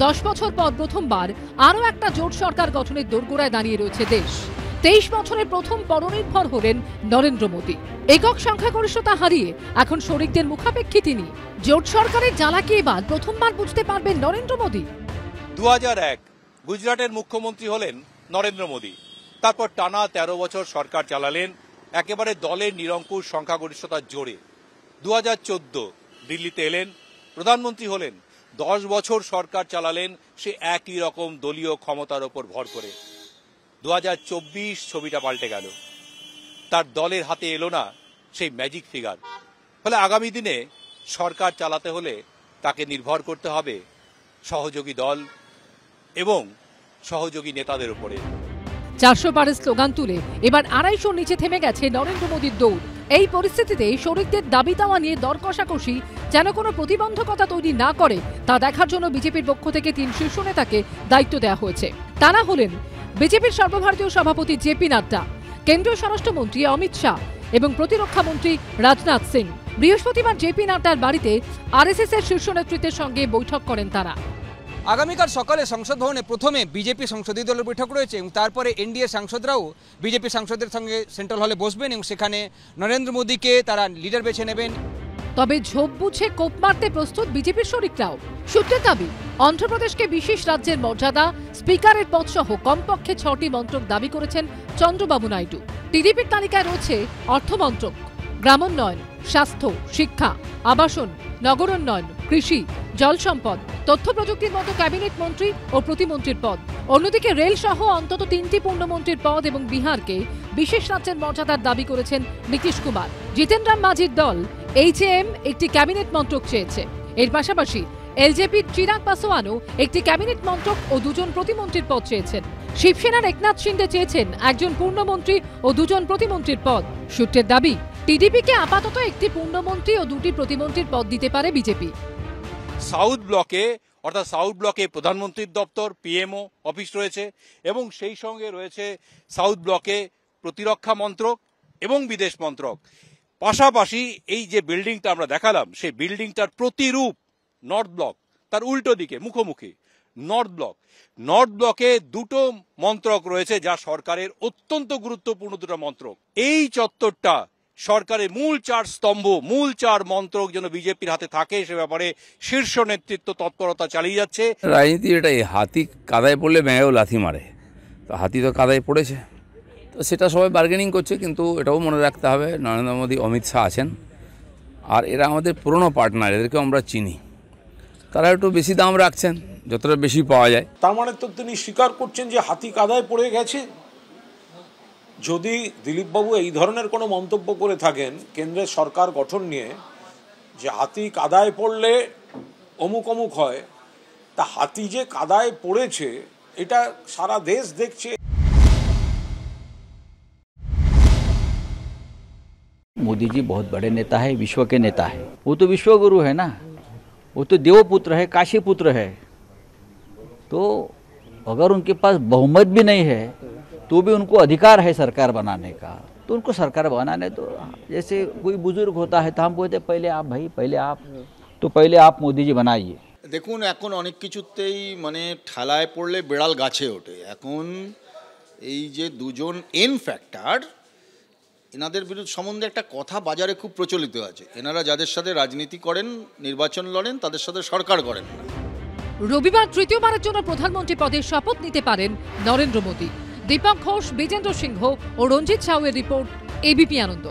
10 বছর পর প্রথমবার আরও একটা জোট সরকার গঠনের দোরগোড়ায় দাঁড়িয়ে রয়েছে দেশ। 23 বছরের প্রথম পরনির্ভর হলেন নরেন্দ্র মোদী। একক সংখ্যাগরিষ্ঠতা হারিয়ে এখন শরিকদের মুখাপেক্ষী তিনি। জোট সরকারের জ্বালাকে এবার প্রথমবার বুঝতে পারবেন নরেন্দ্র মোদী। 2001 গুজরাটের মুখ্যমন্ত্রী হলেন নরেন্দ্র মোদী। তারপর টানা 13 বছর সরকার চালালেন একেবারে দলের নিরঙ্কুশ সংখ্যাগরিষ্ঠতার জোরে। 2014 দিল্লিতে এলেন, প্রধানমন্ত্রী হলেন। 10 বছর সরকার চালালেন সে একই রকম দলীয় ক্ষমতার ওপর ভর করে। 2024 ছবিটা পাল্টে গেল, তার দলের হাতে এলো না সেই ম্যাজিক ফিগার। ফলে আগামী দিনে সরকার চালাতে হলে তাকে নির্ভর করতে হবে সহযোগী দল এবং সহযোগী নেতাদের উপরে। 400 পারের স্লোগান তুলে এবার 250 নিচে থেমে গেছে নরেন্দ্র মোদীর দৌড়। এই পরিস্থিতিতে শরিকদের দাবি দাওয়া নিয়ে দর কষাকষি যেন কোনো প্রতিবন্ধকতা তৈরি না করে তা দেখার জন্য বিজেপির পক্ষ থেকে 3 শীর্ষ নেতাকে দায়িত্ব দেওয়া হয়েছে। তারা হলেন বিজেপির সর্বভারতীয় সভাপতি জেপি নাড্ডা, কেন্দ্রীয় স্বরাষ্ট্রমন্ত্রী অমিত শাহ এবং প্রতিরক্ষা মন্ত্রী রাজনাথ সিং। বৃহস্পতিবার জেপি নাড্ডার বাড়িতে আরএসএস এর শীর্ষ নেতৃত্বের সঙ্গে বৈঠক করেন তারা। আগামীকাল সকালে সংসদ ভবনে প্রথমে বিজেপি সংসদীয় দলের বৈঠক রয়েছে এবং তারপরে এনডিএ সাংসদরাও বিজেপি সাংসদের সঙ্গে সেন্ট্রাল হলে বসবেন এবং সেখানে নরেন্দ্র মোদীকে তারা লিডার বেছে নেবেন। তবে ঝোপ বুঝে কোপ মারতে প্রস্তুত বিজেপির শরিকরাও। সূত্রের দাবি, অন্ধ্রপ্রদেশকে বিশেষ রাজ্যের মর্যাদা, স্পিকারের পদ সহ কমপক্ষে 6টি মন্ত্রক দাবি করেছেন চন্দ্রবাবু নাইডু। টিডিপির তালিকায় রয়েছে অর্থমন্ত্রক, গ্রামোন্নয়ন, স্বাস্থ্য, শিক্ষা, আবাসন, নগরোন্নয়ন, কৃষি, জল সম্পদ, তথ্য প্রযুক্তির মতো ক্যাবিনেট মন্ত্রী ও প্রতিমন্ত্রীর পদ। অন্যদিকে রেল সহ অন্তত 3টি পূর্ণমন্ত্রীর পদ এবং বিহারকে বিশেষ রাজ্যের মর্যাদার দাবি করেছেন নীতিশ কুমার। জিতেন রাম মাঝির দল এইচএএম একটি ক্যাবিনেট মন্ত্রক চেয়েছে। এর পাশাপাশি এলজেপির চিরাগ পাসোয়ানও একটি ক্যাবিনেট মন্ত্রক ও 2 জন প্রতিমন্ত্রীর পদ চেয়েছেন। শিবসেনার একনাথ শিন্ডে চেয়েছেন 1 জন পূর্ণমন্ত্রী ও 2 জন প্রতিমন্ত্রীর পদ। সূত্রের দাবি, টিডিপিকে আপাতত একটি পূর্ণমন্ত্রী ও 2টি প্রতিমন্ত্রীর পদ দিতে পারে বিজেপি। সাউথ ব্লকে প্রধানমন্ত্রীর দপ্তর, পিএমও অফিস রয়েছে এবং সেই সঙ্গে রয়েছে সাউথ ব্লকে প্রতিরক্ষা মন্ত্রক এবং বিদেশ মন্ত্রক। পাশাপাশি এই যে বিল্ডিংটা আমরা দেখালাম, সেই বিল্ডিংটার প্রতিরূপ নর্থ ব্লক, তার উল্টো দিকে মুখোমুখি নর্থ ব্লকে 2টো মন্ত্রক রয়েছে যা সরকারের অত্যন্ত গুরুত্বপূর্ণ 2টো মন্ত্রক। এই চত্বরটা সরকারের মূল 4 স্তম্ভ, মূল 4 মন্ত্রক যেন বিজেপির হাতে থাকে সে ব্যাপারে শীর্ষ নেতৃত্ব তৎপরতা চালিয়ে যাচ্ছে। রাজনীতি এটাই, হাতি কাদায় পড়লে ব্যাঙেও লাথি মারে, তো হাতি তো কাদায় পড়েছে, তো সেটা সবাই বার্গেনিং করছে। কিন্তু এটাও মনে রাখতে হবে নরেন্দ্র মোদী, অমিত শাহ আছেন, আর এরা আমাদের পুরনো পার্টনার, এদেরকেও আমরা চিনি। তারা একটু বেশি দাম রাখছেন, যতটা বেশি পাওয়া যায়। তার মানে তো তিনি স্বীকার করছেন যে হাতি কাদায় পড়ে গেছে। যদি দিলীপবাবু এই ধরনের কোনো মন্তব্য করে থাকেন কেন্দ্রের সরকার গঠন নিয়ে, যে হাতি কাদায় পড়লে অমুক অমুক হয়, তা হাতি যে কাদায় পড়েছে এটা সারা দেশ দেখছে। मोदी जी बहुत बड़े नेता है, विश्व के नेता है। वो तो विश्वगुरु है ना, वो तो देवपुत्र है, काशी पुत्र है। तो अगर उनके पास बहुमत भी नहीं है तो भी उनको अधिकार है सरकार बनाने का, तो उनको सरकार बनाने दो। जैसे कोई बुजुर्ग होता है तो हम बोलते पहले आप भाई, पहले आप मोदी जी बनाइए। দেখুন, এখন অনেক কিছুতেই মানে ঠেলায় পড়লে বেড়াল গাছে ওঠে। এখন এই যে 2 জন এন ফ্যাক্টর, এনাদের বিরুদ্ধে সম্বন্ধে একটা কথা বাজারে খুব প্রচলিত আছে, এনারা যাদের সাথে রাজনীতি করেন, নির্বাচন লড়েন, তাদের সাথে সরকার করেন না। রবিবার তৃতীয়বারের জন্য প্রধানমন্ত্রী পদের শপথ নিতে পারেন নরেন্দ্র মোদী। দীপক ঘোষ, বিজেন্দ্র সিংহ ও রঞ্জিত সাউয়ের রিপোর্ট, এবিপি আনন্দ।